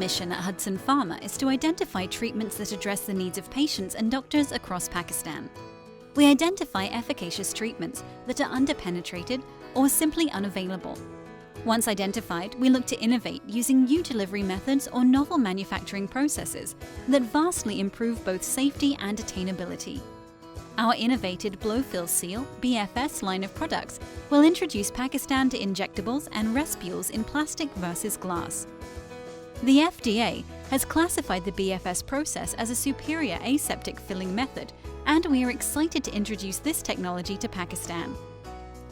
mission at Hudson Pharma is to identify treatments that address the needs of patients and doctors across Pakistan. We identify efficacious treatments that are underpenetrated or simply unavailable. Once identified, we look to innovate using new delivery methods or novel manufacturing processes that vastly improve both safety and attainability. Our innovated blow-fill seal (BFS) line of products will introduce Pakistan to injectables and respules in plastic versus glass. The FDA has classified the BFS process as a superior aseptic filling method, and we are excited to introduce this technology to Pakistan.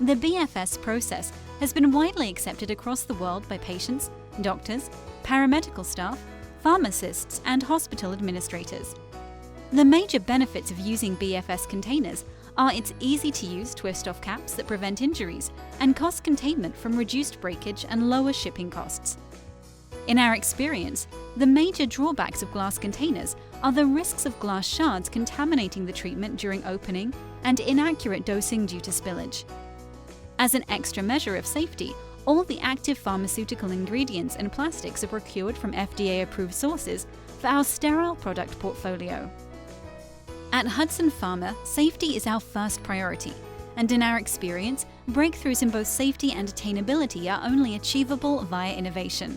The BFS process has been widely accepted across the world by patients, doctors, paramedical staff, pharmacists, and hospital administrators. The major benefits of using BFS containers are its easy-to-use twist-off caps that prevent injuries and cost containment from reduced breakage and lower shipping costs. In our experience, the major drawbacks of glass containers are the risks of glass shards contaminating the treatment during opening and inaccurate dosing due to spillage. As an extra measure of safety, all the active pharmaceutical ingredients and plastics are procured from FDA-approved sources for our sterile product portfolio. At Hudson Pharma, safety is our first priority, and in our experience, breakthroughs in both safety and attainability are only achievable via innovation.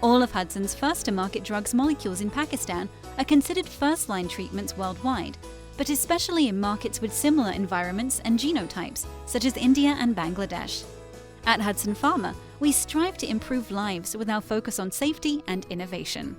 All of Hudson's first-to-market drugs molecules in Pakistan are considered first-line treatments worldwide, but especially in markets with similar environments and genotypes, such as India and Bangladesh. At Hudson Pharma, we strive to improve lives with our focus on safety and innovation.